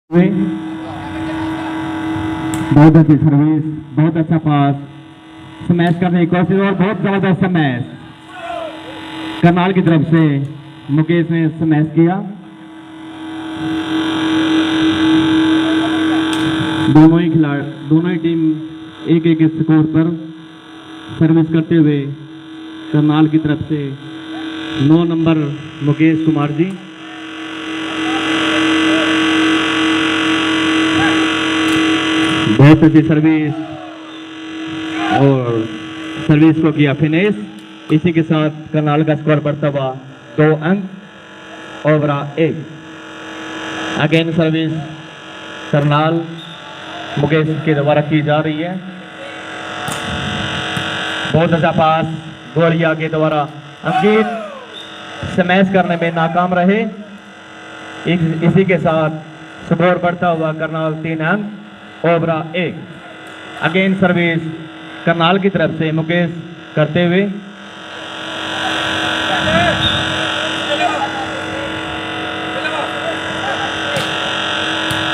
बहुत अच्छी सर्विस, बहुत अच्छा पास, स्मैश करने की कोशिश और बहुत जबरदस्त स्मैश करनाल की तरफ से मुकेश ने स्मैश किया। दोनों ही टीम एक एक स्कोर पर सर्विस करते हुए करनाल की तरफ से 9 नंबर मुकेश कुमार जी, बहुत अच्छी सर्विस और सर्विस को किया फिनिश। इसी के साथ करनाल का स्कोर बढ़ता हुआ 2 अंक over 1। Again service Karnal Mukesh के द्वारा की जा रही है। बहुत अच्छा पास गोलिया के द्वारा अंकित स्मैश करने में नाकाम रहे। इसी के साथ स्कोर बढ़ता हुआ करनाल 3 अंक ओवर 1। अगेन सर्विस करनाल की तरफ से मुकेश करते हुए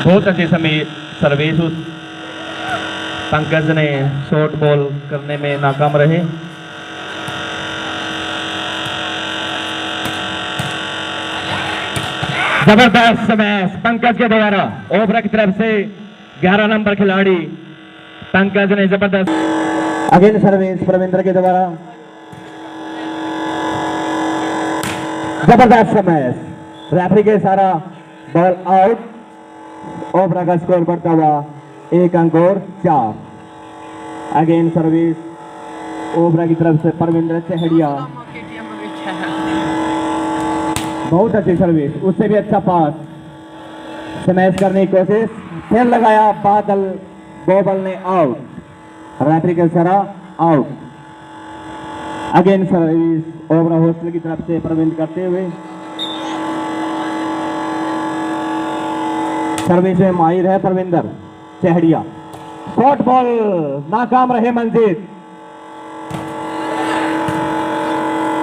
बहुत अच्छी सर्विस उस पंकज ने शॉर्ट बॉल करने में नाकाम रहे। जबरदस्त स्मैश पंकज के द्वारा ओवरा की तरफ से 11 नंबर खिलाड़ी पंकज ने जबरदस्त। अगेन सर्विस परविंदर के द्वारा जबरदस्त स्मैश, रेफरी के सारा बॉल आउट। ओवरा का स्कोर बढ़ता हुआ 1 अंक और 4। अगेन सर्विस ओवरा की तरफ से परविंदर चहड़िया, बहुत अच्छी सर्विस, उससे भी अच्छा पास, स्मैश करने की कोशिश, फिर लगाया बादल, बोबल ने आउट, रेफरी के सारा out. Again service Obra hostel की तरफ से परविंदर करते हुए सर्विस में माहिर है परविंदर चहड़िया। शॉर्ट बॉल नाकाम रहे मंजीत,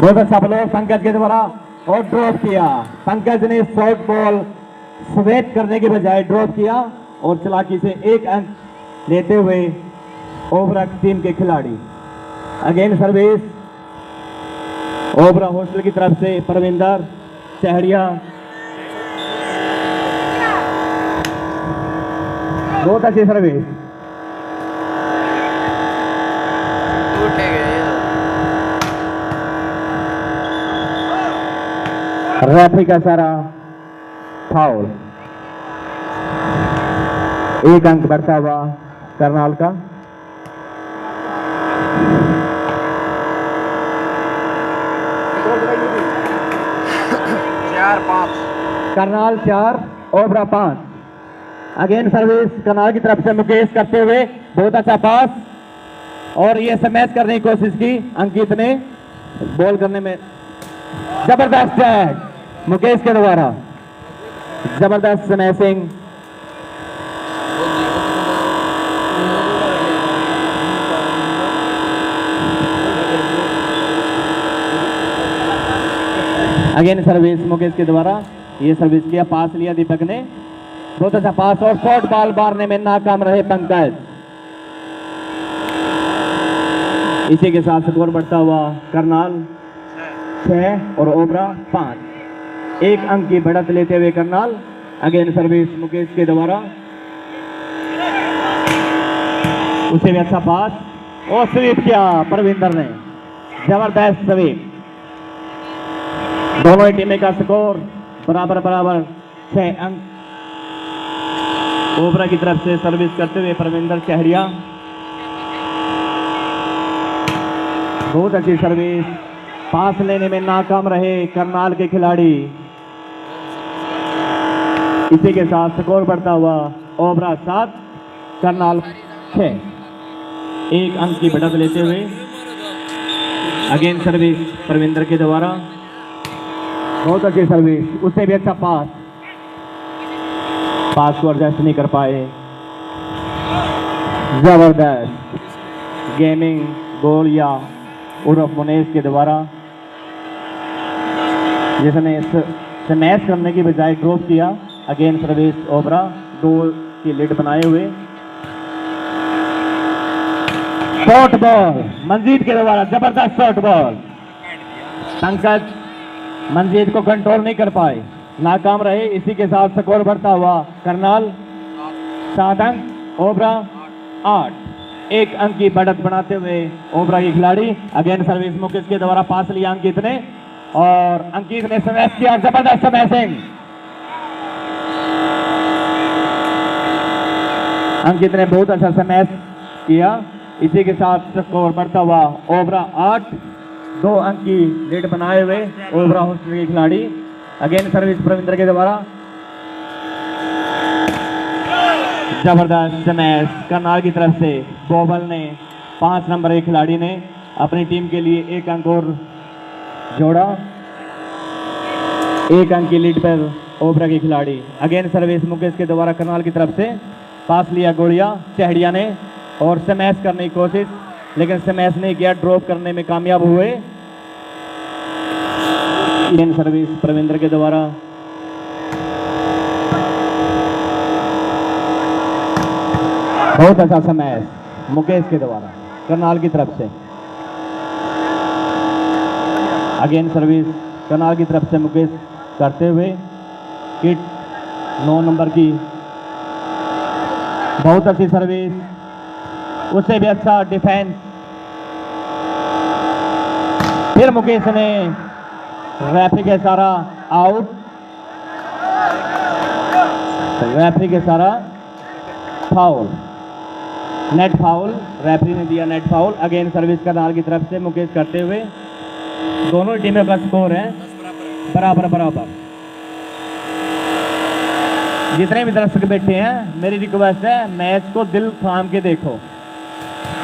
बहुत अच्छा बॉल पंकज के द्वारा और ड्रॉप किया। पंकज ने शॉर्ट बॉल स्वेप करने के बजाय ड्रॉप किया और चालाकी से 1 अंक लेते हुए ओवरा टीम के खिलाड़ी। अगेन सर्विस ओवरा हॉस्टल की तरफ से परविंदर चहड़िया, बहुत अच्छी सर्विस, रेफरी का सारा फाउल। 1 अंक बढ़ता हुआ करनाल का। करनाल 4 ओवरा 5। अगेन सर्विस करनाल की तरफ से मुकेश करते हुए बहुत अच्छा पास और ये स्मैश करने की कोशिश की अंकित ने, बॉल करने में जबरदस्त टैग मुकेश के द्वारा, जबरदस्त स्मैशिंग। अगेन सर्विस मुकेश के द्वारा ये सर्विस किया, पास लिया दीपक ने, बहुत अच्छा पास और शॉर्ट बॉल मारने में नाकाम रहे पंकज। इसी के साथ स्कोर बढ़ता हुआ करनाल 6 और ओबरा 5। 1 अंक की बढ़त लेते हुए करनाल। अगेन सर्विस मुकेश के द्वारा, उसे भी अच्छा पास और स्वीप किया परविंदर ने, जबरदस्त स्वीप। दोनों ही टीमें का स्कोर बराबर 6 अंक। ओबरा की तरफ से सर्विस करते हुए परविंदर चहड़िया, बहुत अच्छी सर्विस, पास लेने में नाकाम रहे करनाल के खिलाड़ी। इसी के साथ स्कोर बढ़ता हुआ ओबरा 7 करनाल 6। 1 अंक की बढ़त लेते हुए अगेन सर्विस परविंदर के द्वारा, बहुत अच्छी सर्विस, उससे भी अच्छा पास को एडजस्ट नहीं कर पाए। जबरदस्त गेमिंग गोलिया उर्फ मुनेश के द्वारा, जिसने स्मैश करने की बजाय ड्रॉप किया। अगेन सर्विस ओबरा 2 की लीड बनाए हुए। शॉर्ट बॉल मंजीत के द्वारा, जबरदस्त शॉर्ट बॉल। पंकज मंजीत को कंट्रोल नहीं कर पाए, नाकाम रहे। इसी के साथ स्कोर बढ़ता हुआ करनाल 7 अंक, ओबरा 8। 1 अंक की बढ़त बनाते हुए ओबरा के खिलाड़ी। अगेन सर्विस मुकेश के द्वारा पास लिया अंकित ने, और अंकित ने स्मैश किया, जबरदस्त स्मैशिंग। अंकित ने बहुत अच्छा स्मैश किया। इसी के साथ स्कोर बढ़ता हुआ ओबरा 8। 2 अंक की लीड बनाए हुए ओबरा हॉस्टल के खिलाड़ी। अगेन सर्विस प्रविंदर के द्वारा, जबरदस्त स्मैश करनाल की तरफ से। बोबल ने 5 नंबर के खिलाड़ी ने अपनी टीम के लिए 1 अंक और जोड़ा। 1 अंक की लीड पर ओबरा के खिलाड़ी। अगेन सर्विस मुकेश के द्वारा करनाल की तरफ से। पास लिया गोड़िया चहड़िया ने, और स्मैश करने की कोशिश, लेकिन स्मैश नहीं किया, ड्रॉप करने में कामयाब हुए। अगेन सर्विस प्रविंदर के द्वारा। बहुत अच्छा स्मैश मुकेश के द्वारा करनाल की तरफ से। अगेन सर्विस करनाल की तरफ से मुकेश करते हुए। किट 9 नंबर की, बहुत अच्छी सर्विस, उससे भी अच्छा डिफेंस। फिर मुकेश ने रेफरी के इशारा आउट, रेफरी के इशारा फाउल, नेट फाउल, रेफरी ने दिया net foul. Again service Karnal की तरफ से मुकेश करते हुए। दोनों टीमों का स्कोर है बराबर बराबर। जितने भी दर्शक बैठे हैं, मेरी रिक्वेस्ट है मैच को दिल थाम के देखो।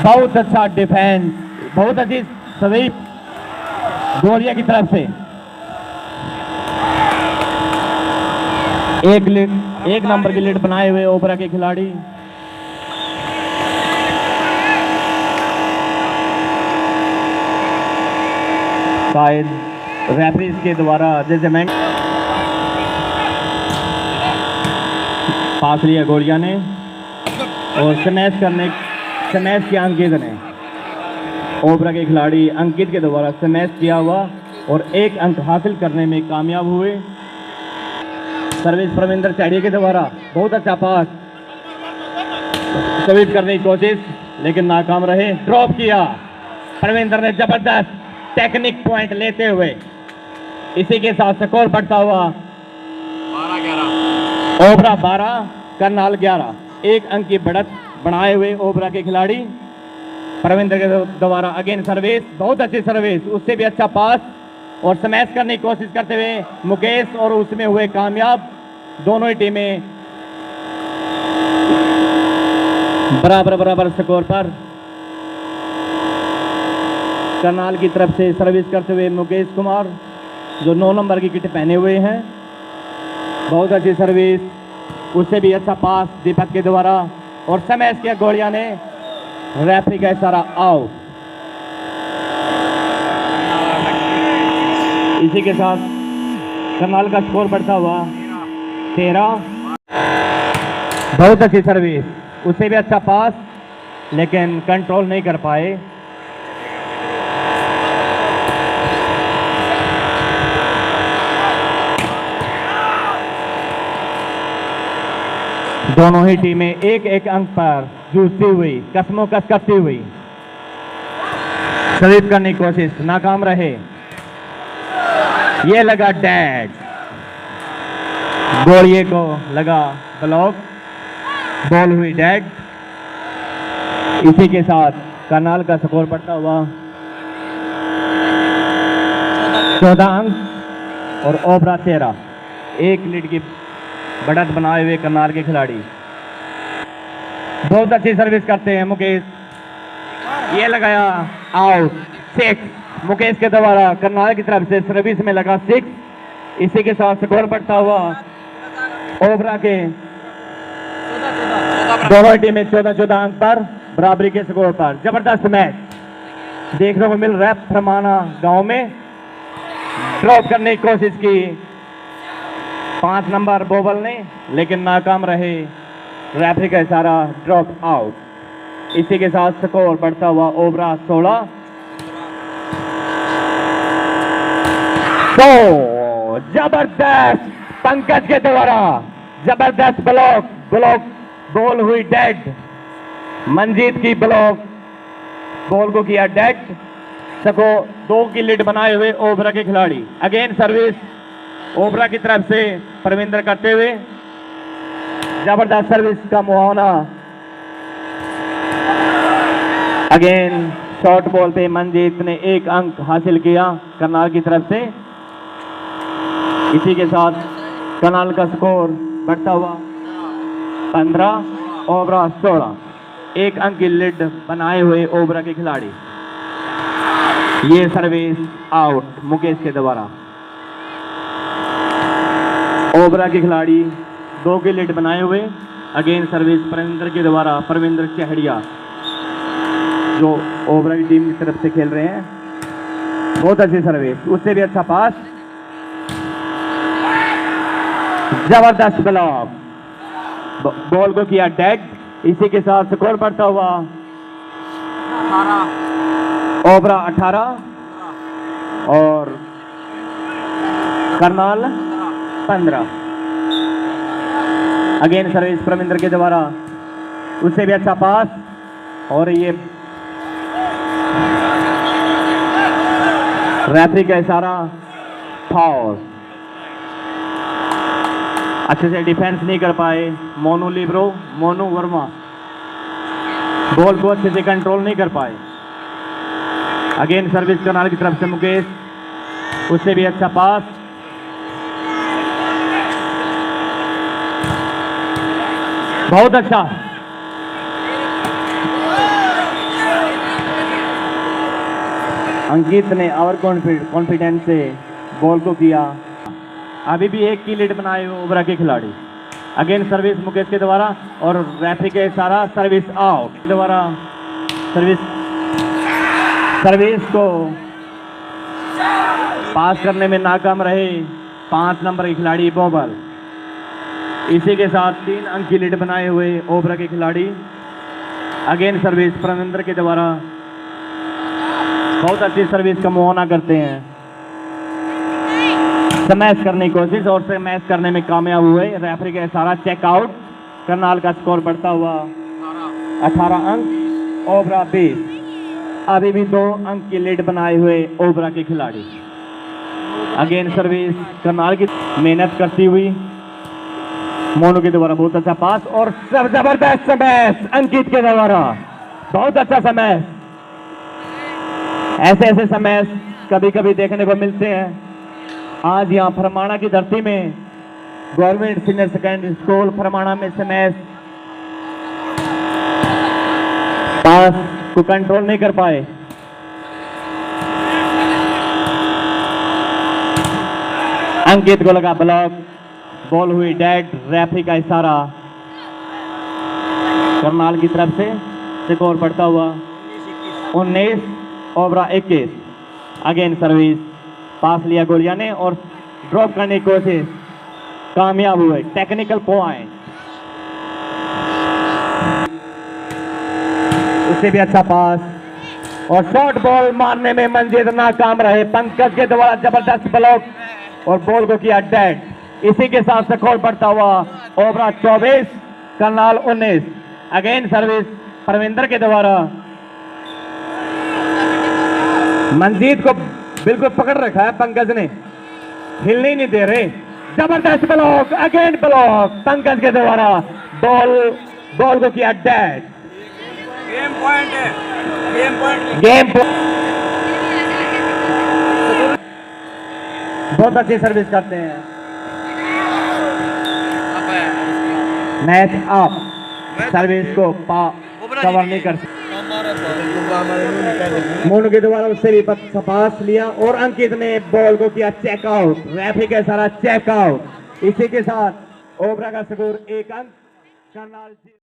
बहुत अच्छा डिफेंस, बहुत अच्छी स्वीप गोलिया की तरफ से। 1 नंबर की लीड बनाए हुए ओबरा के खिलाड़ी। शायद रेफरीज के द्वारा जजमेंट। पास लिया गोड़िया ने, और स्मैश किया अंकित ने। ओबरा के खिलाड़ी अंकित के द्वारा स्मैश किया हुआ, और 1 अंक हासिल करने में कामयाब हुए। सर्विस प्रविंदर चैड़िया के द्वारा, बहुत अच्छा पास, स्वीप करने की कोशिश, लेकिन नाकाम रहे। ड्रॉप किया प्रविंदर ने, जबरदस्त टेक्निक पॉइंट लेते हुए। इसी के साथ स्कोर बढ़ता हुआ 12-11, ओबरा 12 करनाल 11। 1 अंक की बढ़त बनाए हुए ओबरा के खिलाड़ी प्रविंदर के द्वारा। अगेन सर्विस, बहुत अच्छी सर्विस, उससे भी अच्छा पास, और स्मैश करने की कोशिश करते हुए मुकेश, और उसमें हुए कामयाब। दोनों ही टीमें बराबर बराबर स्कोर पर। करनाल की तरफ से सर्विस करते हुए मुकेश कुमार, जो 9 नंबर की किट पहने हुए हैं। बहुत अच्छी सर्विस, उससे भी अच्छा पास दीपक के द्वारा, और स्मैश किया गोड़िया ने। रेफरी का इशारा आउट। इसी के साथ करनाल का स्कोर बढ़ता हुआ 13। बहुत अच्छी सर्विस, उससे भी अच्छा पास, लेकिन कंट्रोल नहीं कर पाए। दोनों ही टीमें 1-1 अंक पर जूझती हुई, कसमों कस करती हुई। स्वीप करने की कोशिश, नाकाम रहे। ये लगा डैड, गोलिये को लगा ब्लॉक, बॉल हुई डैड। इसी के साथ करनाल का स्कोर बढ़ता हुआ 14 अंक, और ओबरा 13। 1 लीड की बढ़त बनाए हुए करनाल के खिलाड़ी। बहुत अच्छी सर्विस करते हैं मुकेश, ये लगाया आउट। 6 मुकेश के द्वारा करनाल की तरफ से सर्विस में लगा 6। इसी के साथ स्कोर बढ़ता हुआ ओबरा के दोनों टीमें 14-14 अंक पर बराबरी के स्कोर पर। जबरदस्त मैच देखने को मिल रहा है फरमाना गांव में। ड्रॉप करने की कोशिश की 5 नंबर बोबल ने, लेकिन नाकाम रहे। रेफरी का इशारा, ड्रॉप आउट। इसी के साथ स्कोर बढ़ता हुआ ओवरा 16। तो जबरदस्त पंकज के द्वारा जबरदस्त ब्लॉक बॉल हुई डेड। मंजीत की ब्लॉक बॉल को किया डेड। सको 2 की लीड बनाए हुए ओबरा के खिलाड़ी। अगेन सर्विस ओबरा की तरफ से परविंदर करते हुए जबरदस्त सर्विस का मुहावना। अगेन शॉर्ट बॉल पे मंजीत ने 1 अंक हासिल किया करनाल की तरफ से। इसी के साथ करनाल का स्कोर बढ़ता हुआ 15 ओबरा 16। 1 अंक की लीड बनाए हुए ओबरा के खिलाड़ी। ये सर्विस आउट मुकेश के द्वारा। ओबरा के खिलाड़ी 2 की लीड बनाए हुए। अगेन सर्विस परविंदर के द्वारा, परविंदर चहड़िया जो ओबरा की टीम की तरफ से खेल रहे हैं। बहुत अच्छी सर्विस, उससे भी अच्छा पास। जबरदस्त ब्लॉक, बॉल को किया डेड। इसी के साथ स्कोर बढ़ता हुआ ओबरा 18 और करनाल 15। अगेन सर्विस परविंदर के द्वारा, उससे भी अच्छा पास। और ये रेफरी का इशारा, फाउल। अच्छे से डिफेंस नहीं कर पाए मोनू लिब्रो, मोनू वर्मा बॉल को अच्छे से कंट्रोल नहीं कर पाए। अगेन सर्विस करनाल की तरफ से मुकेश, उससे भी अच्छा पास। बहुत अच्छा। अंकित ने और कॉन्फिडेंस से बॉल को किया। अभी भी 1 की लीड बनाए हुए ओबरा के खिलाड़ी। अगेन सर्विस मुकेश के द्वारा और रेफरी के इशारा, सर्विस आउट द्वारा। सर्विस को पास करने में नाकाम रहे 5 नंबर के खिलाड़ी बोबल। इसी के साथ 3 अंक की लीड बनाए हुए ओबरा के खिलाड़ी। अगेन सर्विस परविंदर के द्वारा, बहुत अच्छी सर्विस का मुहावना करते हैं। स्मैश करने की कोशिश और स्मैश करने में कामयाब हुए। रेफरी का इशारा, चेकआउट। करनाल का स्कोर बढ़ता हुआ 18 अंक ओबरा 20। अभी भी 2 अंक की लीड बनाए हुए ओबरा के खिलाड़ी। अगेन सर्विस करनाल की मेहनत करती हुई मोनू के द्वारा, बहुत अच्छा पास और सब जबरदस्त स्मैश अंकित के द्वारा। बहुत अच्छा स्मैश। ऐसे स्मैश कभी कभी देखने को मिलते हैं। आज यहाँ फरमाना की धरती में गवर्नमेंट सीनियर सेकेंडरी स्कूल फरमाना में स्मैश पास को कंट्रोल नहीं कर पाए। अंकित को लगा ब्लॉक, बॉल हुई डेड। रेफरी का इशारा, करनाल की तरफ से स्कोर बढ़ता हुआ 19 ओवरा 21। अगेन सर्विस, पास लिया गोलिया ने और ड्रॉप करने की कोशिश, कामयाब हुए। टेक्निकल पॉइंट, उससे भी अच्छा पास और शॉर्ट बॉल मारने में मंजीत नाकाम रहे। पंकज के द्वारा जबरदस्त ब्लॉक और बॉल को किया डेड। इसी के साथ स्कोर बढ़ता हुआ ओवरा 24 करनाल 19। अगेन सर्विस परविंदर के द्वारा, मंजीत को बिल्कुल पकड़ रखा है पंकज ने, हिलने नहीं दे रहे। जबरदस्त ब्लॉक, अगेन ब्लॉक पंकज के द्वारा, बॉल को किया डेड। गेम पॉइंट है, गेम पॉइंट। बहुत अच्छी सर्विस करते हैं। मैच अप, सर्विस को कवर नहीं कर सकते। मोनू के द्वारा उससे भी पास लिया और अंकित ने बॉल को किया चेकआउट। रेफरी का इशारा, चेकआउट। इसी के साथ ओबरा का स्कोर 1 अंक करनाल।